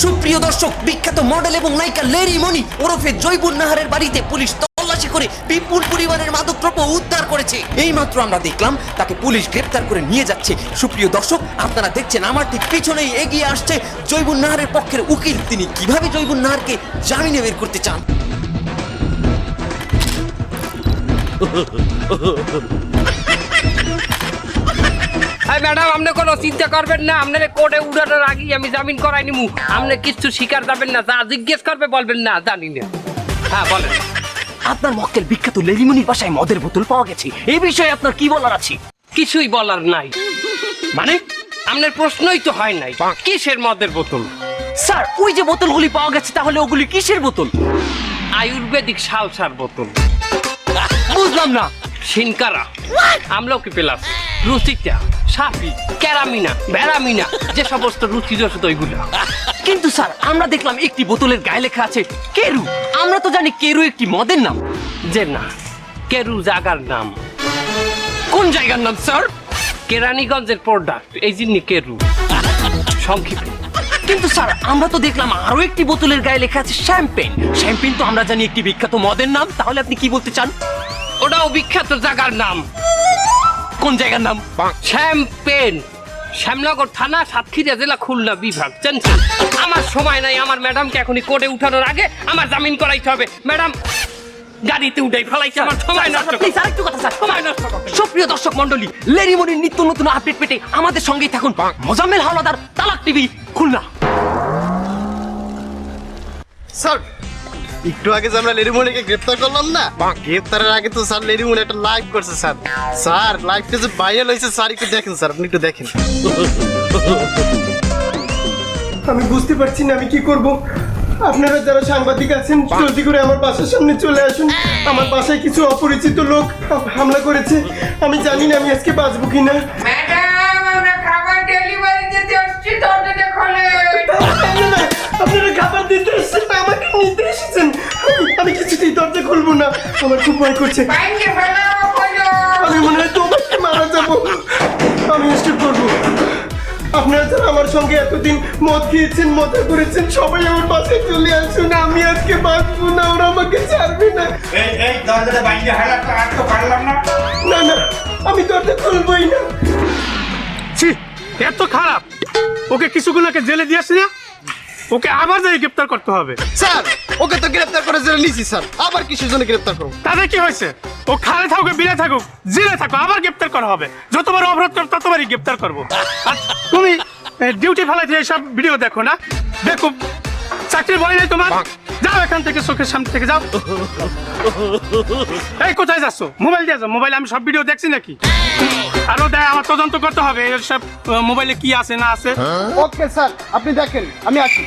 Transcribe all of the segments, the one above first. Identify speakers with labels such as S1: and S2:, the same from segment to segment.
S1: সুপ্রিয় দর্শক, বিখ্যাত মডেল এবং নায়িকা লেরি মনি ওরফে জৈবুন নাহারের বাড়িতে পুলিশ তল্লাশি করে বিপুল পরিমাণের মাদকদ্রব্য উদ্ধার করেছে। এইমাত্র আমরা দেখলাম তাকে পুলিশ গ্রেপ্তার করে নিয়ে যাচ্ছে। সুপ্রিয় দর্শক, আপনারা দেখছেন আমার ঠিক পিছনেই এগিয়ে আসছে জৈবুন নাহারের পক্ষের উকিল। তিনি কিভাবে জৈবুন নাহারকে জামিনে বের করতে চান।
S2: ম্যাডাম, আপনি কোনো চিন্তা করবেন না, আপনার কোর্টে উঠানোর আগেই আমি জামিন করাই নিমু। আপনি কিছু স্বীকার যাবেন না, যা জিজ্ঞেস করবে বলবেন না জানি না। হ্যাঁ বলেন।
S1: আপনার মক্কেল বিখ্যাত লেরিমনির বাসায় মদের বোতল পাওয়া গেছে, এই বিষয়ে আপনার কি বলার আছে?
S2: কিছুই বলার নাই। মানে আপনার প্রশ্নই তো হয় নাই, কিসের মদের বোতল?
S1: স্যার, ওই যে বোতলগুলি পাওয়া গেছে, তাহলে ওগুলি কিসের বোতল?
S2: আয়ুর্বেদিক সালসার বোতল।
S1: বুঝলাম না।
S2: সিনকারা, আমলকি প্লাস, রুচিটা, সাপি, ক্যারামিনা, ভ্যারামিনা, যে সমস্ত রুচির ওষুধ ওইগুলো।
S1: কিন্তু স্যার, আমরা দেখলাম একটি বোতলের গায়ে লেখা আছে কেরু। আমরা তো জানি কেরু একটি মদের নাম।
S2: যে না, কেরু জাগার নাম।
S1: কোন জায়গার নাম স্যার?
S2: কেরানীগঞ্জের প্রোডাক্ট, এই জন্য কেরু সংক্ষিপ্ত।
S1: কিন্তু স্যার, আমরা তো দেখলাম আরো একটি বোতলের গায়ে লেখা আছে শ্যাম্পেন। শ্যাম্পেন তো আমরা জানি একটি বিখ্যাত মদের নাম। তাহলে আপনি কি বলতে চান?
S2: ওটাও বিখ্যাত জায়গার নাম।
S1: কোন জায়গার নাম?
S2: শ্যাম্পেন, শ্যামনগর থানা, সাতক্ষীরা জেলা, খুলনা বিভাগ। জানছেন, আমার সময় নাই। আমার ম্যাডামকে এখনই কোর্টে উঠানোর আগে আমার জামিন করাইতে হবে। ম্যাডাম গাড়িতে উঠাই ফেলাইছে, আমার সময় নষ্ট।
S1: প্লিজ আরেকটু কথা স্যার।
S2: সময় নষ্ট করবেন।
S1: সুপ্রিয় দর্শক মণ্ডলী, লেরিমনির নিত্য নতুন আপডেট পেতে আমাদের সঙ্গেই থাকুন। মোজাম্মেল হাওলাদার, তালাক টিভি, খুলনা।
S3: স্যার, একটু আগে যে আমরা লেরিমনিকে গ্রেফতার করলাম না, গ্রেফতারের আগে তো স্যার লেরিমনি একটা লাইভ করছে স্যার। স্যার লাইভটা যে ভাইরাল হয়েছে স্যার, একটু দেখেন স্যার, আপনি একটু দেখেন।
S4: আমি বুঝতে পারছি না আমি কি করব। আপনারা যারা সাংবাদিক আছেন, জলদি করে আমার বাসার সামনে চলে আসুন। আমার বাসায় কিছু অপরিচিত লোক হামলা করেছে। আমি জানি না আমি আজকে বাঁচবো কিনা।
S2: ম্যাডাম, আমরা খাবার ডেলিভারি দিতে আসছি, দরজাটা খোলেন।
S4: আপনারা খাবার দিতে এসেছেন না, আমাকে নিতে এসেছেন। আমি কিছুতেই দরজা খুলবো না, আমার খুব ভয় করছে।
S2: বাইরে ফেলাও, খোলো।
S4: আমি মনে হয় তোমাকে মারা যাবো। আমি স্টপ করবো। আপনারা যারা আমার সঙ্গে এতদিন মদ খেয়েছেন, মজা করেছেন, সবাই আমার বাসায় চলে আসুন। আমি আজকে বাঁচবো না, ওরা আমাকে ছাড়বে না।
S5: এই দরজাটা বাইরে হালাতে আর তো পারলাম না।
S4: না না, আমি দরজা খুলবোই না।
S6: ছি, এত খারাপ। ওকে কিছুগুলোকে জেলে দিয়েছি না, ওকে আবার যাই গ্রেপ্তার করতে হবে।
S3: স্যার, ওকে তো গ্রেফতার করে জেলে নিয়েছি স্যার, আবার কিসের জন্য গ্রেফতার করবো?
S6: তাতে কি হয়েছে? ও খালে থাকুক, বিলে থাকুক, জেলে থাকুক, আবার গ্রেপ্তার করা হবে। যতবার অপরাধ করো ততবারই গ্রেপ্তার করবো। আর তুমি ডিউটি ফেলাইতে এইসব ভিডিও দেখো না? দেখো, চাকরি বলে নাই তোমার? যাও এখান থেকে, চোখের সামনে থেকে যাও। এই কোথায় যাচ্ছ? মোবাইল দিয়ে যাও। মোবাইলে আমি সব ভিডিও দেখছি নাকি? আরো দেখ, আমার তদন্ত করতে হবে সব মোবাইলে কি আছে না আছে।
S3: ওকে স্যার, আপনি দেখেন, আমি আসি।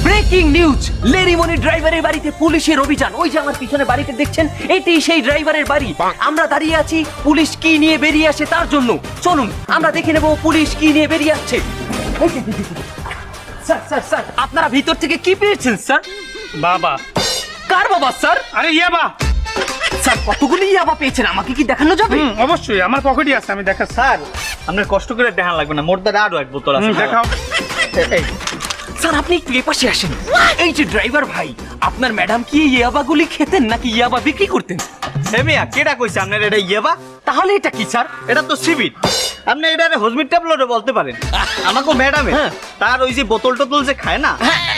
S1: Breaking news! লেরিমনি ড্রাইভারের বাড়িতে পুলিশের অভিযান। ওই যে আমার পিছনে বাড়িতে দেখছেন, এটাই সেই ড্রাইভারের বাড়ি। আমরা দাঁড়িয়ে আছি পুলিশ কি নিয়ে বেরিয়ে আসে তার জন্য। চলুন আমরা দেখে নেব পুলিশ কি নিয়ে বেরিয়ে আসছে। স্যার স্যার স্যার, আপনারা ভিতর থেকে কি পেয়েছেন স্যার?
S6: বাবা।
S1: কার বাবা স্যার?
S6: আরে ইয়াবা।
S1: স্যার, কতগুলি ইয়াবা পেয়েছেন, আমাকে কি দেখানো যাবে?
S6: অবশ্যই, আমার পকেটে আছে, আমি দেখা।
S7: স্যার, আপনার কষ্ট করে দেখান লাগবে না, মোর দ্বারা আরো এক বোতল আছে।
S6: দেখাও।
S7: এই
S1: স্যার, আপনি একটু এপাশে আসেন। এই যে ড্রাইভার ভাই, আপনার ম্যাডাম কি ইয়াবাগুলি খেতেন নাকি ইয়াবা বিক্রি করতেন?
S7: মিয়া, কেডা কইছে আপনার এটা ইয়াবা?
S1: তাহলে এটা কি স্যার?
S7: এটা তো সিবিট। আপনি এটা হজমির ট্যাবলেটও বলতে পারেন। আমাকে ম্যাডামে তার ওই যে বোতল টোতল যে খায় না,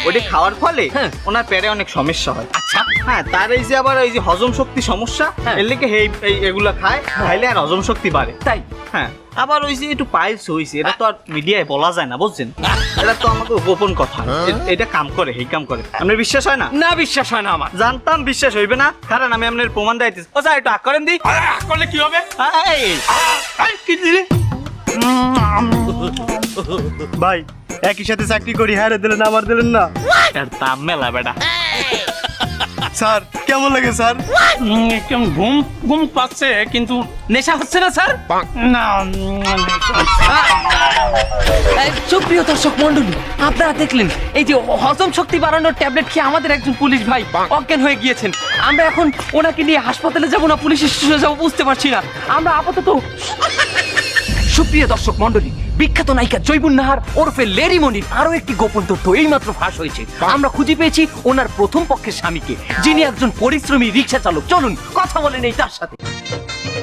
S7: ওটা খাওয়ার ফলে ওনার পেটে অনেক সমস্যা হয়।
S1: আচ্ছা।
S7: হ্যাঁ, তার এই যে আবার এই যে হজম শক্তি সমস্যা, এর লেগে এগুলা খায়, খাইলে আর হজম শক্তি বাড়ে।
S1: তাই?
S7: হ্যাঁ, আবার ওই যে একটু পাইলস হয়েছে, এটা তো আর মিডিয়ায় বলা যায় না, বুঝছেন? এটা তো আমাকে গোপন কথা। এটা কাম করে, এই কাম করে। আপনার বিশ্বাস হয় না?
S1: না, বিশ্বাস হয় না আমার।
S7: জানতাম বিশ্বাস হইবে না, কারণ আমি আপনার প্রমাণ দিতেছি। ও স্যার, একটু আগ করেন দি।
S6: করলে কি হবে?
S7: কি দিলি?
S4: ভাই, একই সাথে চাকরি করি, হ্যাঁ দিলেন, আবার দিলেন না।
S7: এর দাম মেলা বেটা।
S3: স্যার কেমন লাগে স্যার?
S6: কেমন ঘুম ঘুম পাচ্ছে কিন্তু
S1: নেশা হচ্ছে না স্যার?
S6: না
S1: সুপ্রিয় দর্শক মন্ডলী, আপনারা দেখলেন এই যে হজম শক্তি বাড়ানোর ট্যাবলেট খেয়ে আমাদের একজন পুলিশ ভাই অজ্ঞান হয়ে গিয়েছেন। আমরা এখন ওনাকে নিয়ে হাসপাতালে যাব না পুলিশ স্টেশনে যাবো বুঝতে পারছি না। আমরা আপাতত সুপ্রিয় দর্শক মন্ডলী, বিখ্যাত নায়িকা জৈবুন নাহার ওরফে লেরি মনির আরো একটি গোপন তথ্য এইমাত্র ফাঁস হয়েছে। আমরা খুঁজে পেয়েছি ওনার প্রথম পক্ষের স্বামীকে, যিনি একজন পরিশ্রমী রিক্সা চালক। চলুন কথা বলেন এই তার সাথে।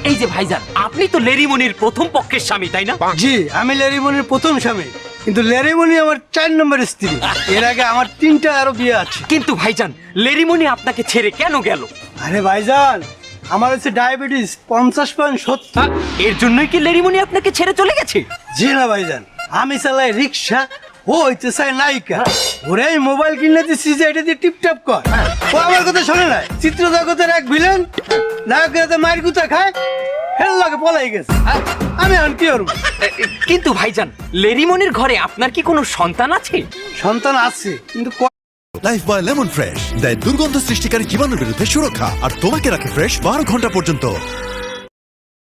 S1: এই যে ভাইজান, আপনি তো লেরি মনির প্রথম পক্ষের স্বামী, তাই না?
S8: জি, আমি লেরিমনির প্রথম স্বামী, কিন্তু লেরিমনি আমার 4 নম্বরের স্ত্রী। এর আগে আমার 3টা আরো বিয়ে আছে।
S1: কিন্তু ভাইজান, লেরিমনি আপনাকে ছেড়ে কেন গেল?
S8: আরে ভাইজান, আমার হচ্ছে ডায়াবেটিস 50.70।
S1: এর জন্যই কি লেরিমনি আপনাকে ছেড়ে চলে গেছে?
S8: জি না ভাইজান, আমি চালাই রিক্সা, ও হইতে চাই নায়িকা। ওরে আমি মোবাইল কিনে দিচ্ছি যে এটা দিয়ে টিপটাপ কর। ও আমার কথা শোনে না। চিত্র জগতের এক ভিলেন নায়কের হাতে মায়ের গুতা খায়, হেল লাগে পলাই গেছে। আমি এখন কি করবো?
S1: কিন্তু ভাইজান, লেরিমনির ঘরে আপনার কি কোনো সন্তান আছে?
S8: সন্তান আছে, কিন্তু
S9: লাইফ বয় লেমন ফ্রেশ দেয় দুর্গন্ধ সৃষ্টিকারী জীবাণুর বিরুদ্ধে সুরক্ষা আর তোমাকে রাখে ফ্রেশ 12 ঘন্টা পর্যন্ত।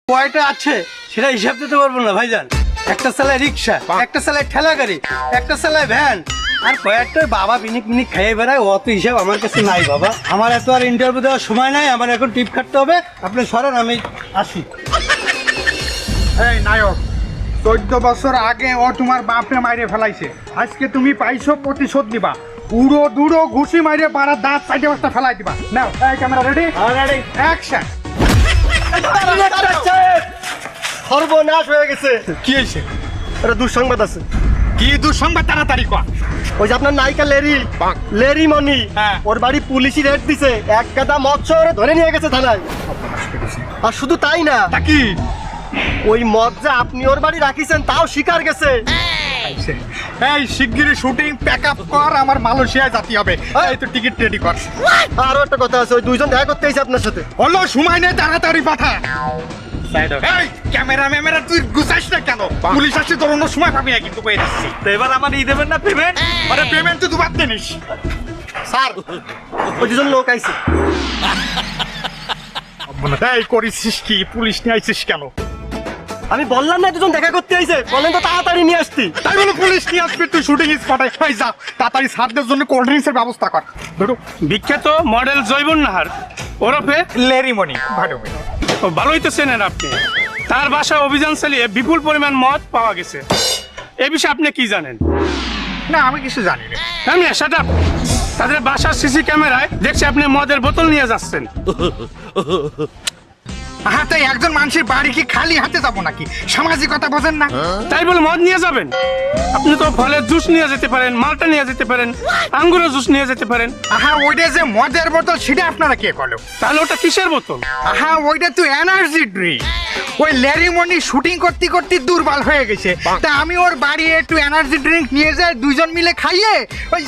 S8: কয়টা আছে সেটা হিসাব দিতে পারবো না ভাইজান। একটা চালায় রিক্সা, একটা চালায় ঠেলা গাড়ি, একটা চালায় ভ্যান, আর কয়েকটা বাবা বিনিক মিনিক খাইয়ে বেড়ায়। অত হিসাব আমার কাছে নাই বাবা। আমার এত আর ইন্টারভিউ দেওয়ার সময় নাই, আমার এখন টিপ খাটতে হবে। আপনি সরেন, আমি আসি।
S5: এই নায়ক, 14 বছর আগে ও তোমার বাপরে মাইরে ফেলাইছে। আজকে তুমি পাইছো প্রতিশোধ নিবা। উড়ো দুড়ো ঘুষি মাইরে পাড়ার দাঁত 4 বস্তা ফেলাই দিবা। নাও, এই ক্যামেরা রেডি? অ্যাকশন।
S3: সর্বনাশ হয়ে গেছে।
S5: কি হয়েছে?
S3: এটা দুঃসংবাদ আছে।
S5: কি দুঃসংবাদ? তাড়াতাড়ি কর।
S3: ওই যে আপনার নায়িকা লেরিমনি,
S5: হ্যাঁ।
S3: ওর বাড়ি পুলিশই রেড দিছে, এক গাদা মদ শহরে ধরে নিয়ে গেছে থানায়। আর শুধু তাই না,
S5: তা কি?
S3: ওই মদ যে আপনি ওর বাড়ি রাখিছেন তাও স্বীকার গেছে।
S5: এই শিগগিরই শুটিং প্যাক আপ কর, আমার মালয়েশিয়ায় যেতে হবে। এই তো টিকিট রেডি কর।
S3: আরো একটা কথা আছে, ওই দুইজন দেখা করতে এসেছে আপনার সাথে।
S5: হলো সময় নেই, তাড়াতাড়ি পাঠা। এই ক্যামেরা তুই গুছাইস না কেন? পুলিশ আসছে তোর অন্য সময় পাবি না কিন্তু কই দিচ্ছি।
S7: তো এবার আমার ই দেবেন না পেমেন্ট?
S5: আরে পেমেন্ট তো দুবার দিনিস।
S3: স্যার, ওই দুজন লোক আইছে।
S5: এই করিস কি? পুলিশ নিয়ে আইছিস কেন?
S3: আমি বললাম না দুজন দেখা করতে আইছে, বলেন তো তাড়াতাড়ি নিয়ে আসতি।
S5: তাই বলে পুলিশ নিয়ে আসবি? তুই শুটিং স্পটে যা, তাড়াতাড়ি স্যারদের জন্য কোল্ড ড্রিঙ্কসের ব্যবস্থা কর। ধরো
S6: বিখ্যাত মডেল জৈবুন নাহার ওরফে
S5: লেরিমনি, ভালো
S6: ভালোই তো চেনেন আপনি। তার বাসায় অভিযান চালিয়ে বিপুল পরিমাণ মদ পাওয়া গেছে। এ বিষয়ে আপনি কি জানেন?
S5: না, আমি কিছু জানি না।
S6: আমি সেটা তাদের বাসার সিসি ক্যামেরায় দেখছি আপনি মদের বোতল নিয়ে যাচ্ছেন।
S5: হাতে একজন মানুষের বাড়ি কি খালি হাতে যাবো নাকি? সামাজিকতা বোঝেন না?
S6: তাই বলে মদ নিয়ে যাবেন? আপনি তো ফলের জুস নিয়ে যেতে পারেন, মালটা নিয়ে যেতে পারেন, আঙ্গুরের জুস নিয়ে যেতে পারেন।
S5: আহা, ওইটা যে মদের বোতল সেটা আপনারা কে করলো?
S6: তাহলে ওটা কিসের বোতল?
S5: আহা, ওইটা তো এনার্জি ড্রিঙ্ক। ওই লেরিমনি শুটিং করতে করতে দুর্বল হয়ে গেছে, তা আমি ওর বাড়ি একটু এনার্জি ড্রিঙ্ক নিয়ে যাই, দুইজন মিলে খাইয়ে ওই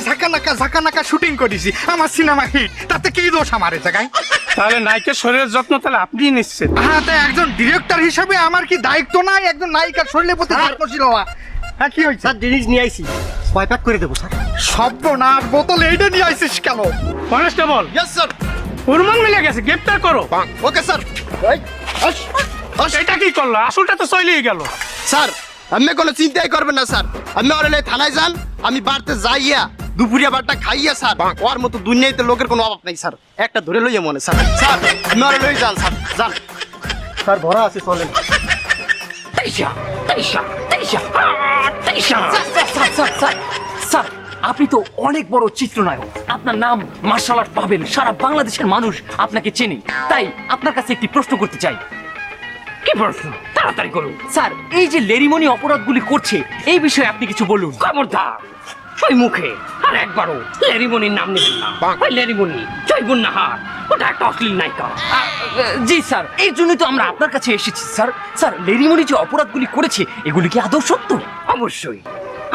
S5: ঝাঁকানাকা শুটিং করেছি। আমার সিনেমা হিট, তাতে কি দোষ আমার এই জায়গায়?
S6: তাহলে নায়িকার শরীরের যত্ন তাহলে আপনিই নিচ্ছেন।
S5: হ্যাঁ, তাই একজন ডিরেক্টর হিসেবে আমার কি দায়িত্ব নাই একজন নায়িকার শরীরের প্রতি যত্নশীল হওয়া? হ্যাঁ, কি হয়েছে?
S3: স্যার, জিনিস নিয়ে আইছি, 6 প্যাক করে দেবো স্যার।
S5: সর্বনাশ, বোতল এইটা নিয়ে আইছিস কেন?
S6: Constable,
S3: yes sir.
S6: হুরমান মিলে গেছে, গ্রেপ্তার করো।
S3: Okay sir.
S6: এটা কি করলো? আসলটা তো চলেই গেল।
S3: স্যার, আপনি কোনো চিন্তাই করবেন না স্যার। আপনি ওর থানায় যান, আমি বাড়িতে যাইয়া দুপুরিয়া বারটা খাইয়া স্যার, ওর মতো দুনিয়াতে লোকের কোনো অভাব নাই স্যার। একটা ধরে লইয়া মনে স্যার। স্যার, আপনি ওর লই যান স্যার, যান স্যার, ভরা আছে, চলেন।
S1: স্যার, আপনি তো অনেক বড় চিত্রনায়ক। আপনার নাম মার্শাল আর্ট পাবেন, সারা বাংলাদেশের মানুষ আপনাকে চেনে। তাই আপনার কাছে একটি প্রশ্ন করতে চাই। কি প্রশ্ন? তাড়াতাড়ি করুন। স্যার, এই যে লেরিমনি অপরাধগুলি করছে, এই বিষয়ে আপনি কিছু বলুন।
S2: খবরদার, ওই মুখে আর একবারও লেরিমনির নাম নেবেন না। ওই লেরিমনি জৈবুন নাহার, ওটা একটা অশ্লীল নায়িকা।
S1: জি স্যার, এই জন্যই তো আমরা আপনার কাছে এসেছি স্যার। স্যার, লেরিমনি যে অপরাধগুলি করেছে, এগুলি কি আদৌ সত্য?
S2: অবশ্যই।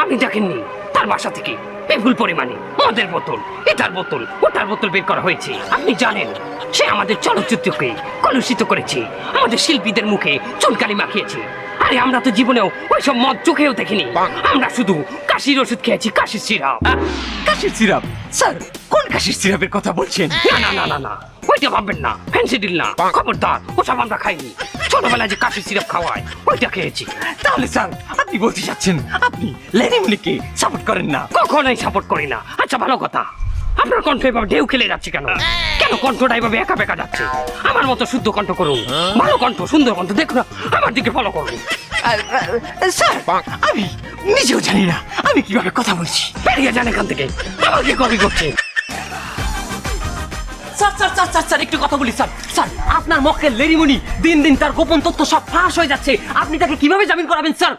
S2: আপনি দেখেননি তার বাসা থেকে বিপুল পরিমাণে মদের বোতল, এটার বোতল, ওটার বোতল বের করা হয়েছে। আপনি জানেন সে আমাদের চলচ্চিত্রকে কলুষিত করেছে, আমাদের শিল্পীদের মুখে চুনকালি মাখিয়েছে। আর আরে আমরা তো জীবনেও ওইসব মদ চোখেও দেখিনি, আমরা শুধু কাশির ওষুধ খেয়েছি, কাশির সিরাপ।
S1: কাশির সিরাপ? স্যার কোন কাশির সিরাপের কথা বলছেন?
S2: না না না না না, ওইটা ভাববেন না, ফেন্সিডিল না, খবরদার, ওসব আমরা খাইনি। ছোটবেলায় যে কাশির সিরাপ খাওয়ায় ওইটা খেয়েছি।
S1: তাহলে স্যার আপনি বলতে চাচ্ছেন আপনি লেরিমনিকে সাপোর্ট করেন না?
S2: কখনোই সাপোর্ট করি না। আচ্ছা ভালো কথা, আপনার কণ্ঠ এভাবে ঢেউ খেলে যাচ্ছে কেন? কেন কণ্ঠটা এভাবে একা বেঁকা যাচ্ছে? আমার মতো শুদ্ধ কণ্ঠ করুন, ভালো কণ্ঠ, সুন্দর কণ্ঠ, দেখুন আমার দিকে ফলো করুন।
S1: স্যার আমি নিজেও জানি না আমি কিভাবে কথা বলছি।
S2: বেরিয়ে যান এখান থেকে, আমাকে কপি করছে।
S1: Sir sir sir sir sir একটু কথা বলি স্যার। স্যার আপনার মক্কেল লেরিমনি দিন দিন তার গোপন তথ্য সব ফাঁস হয়ে যাচ্ছে, আপনি তাকে কিভাবে জামিন করাবেন স্যার?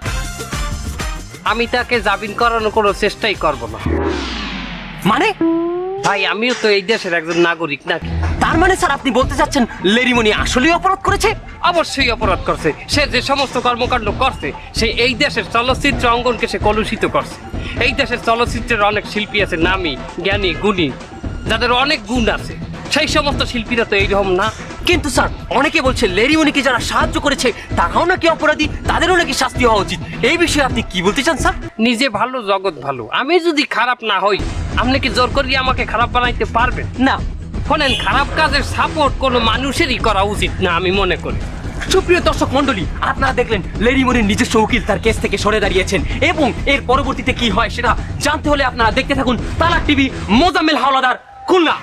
S2: আমি তাকে জামিন করানোর কোনো চেষ্টাই করব না।
S1: মানে?
S2: ভাই আমিও তো এই দেশের একজন নাগরিক নাকি?
S1: তার মানে স্যার আপনি বলতে চাচ্ছেন লেরিমনি আসলেই অপরাধ করেছে?
S2: অবশ্যই অপরাধ করছে। সে যে সমস্ত কর্মকাণ্ড করছে, সে এই দেশের চলচ্চিত্র অঙ্গনকে সে কলুষিত করছে। এই দেশের চলচ্চিত্রের অনেক শিল্পী আছে নামি, জ্ঞানী, গুণী, যাদের অনেক গুণ আছে, সেই সমস্ত শিল্পীরা তো এইরকম না।
S1: কিন্তু স্যার অনেকে বলছে লেরিমনিকে যারা সাহায্য করেছে তারাও নাকি অপরাধী, তাদেরও নাকি শাস্তি হওয়া উচিত। এই বিষয়ে আপনি কি বলতে চান স্যার?
S2: নিজে ভালো জগৎ ভালো, আমি যদি খারাপ না হই আপনি কি জোর করিয়ে আমাকে খারাপ বানাইতে পারবেন
S1: না।
S2: শোনেন, খারাপ কাজের সাপোর্ট কোনো মানুষেরই করা উচিত না আমি মনে করি।
S1: সুপ্রিয় দর্শক মন্ডলী, আপনারা দেখলেন লেরিমনির নিজস্ব উকিল তার কেস থেকে সরে দাঁড়িয়েছেন এবং এর পরবর্তীতে কি হয় সেটা জানতে হলে আপনারা দেখতে থাকুন তালাক টিভি, মোজাম্মেল হাওলাদার, খুলনা।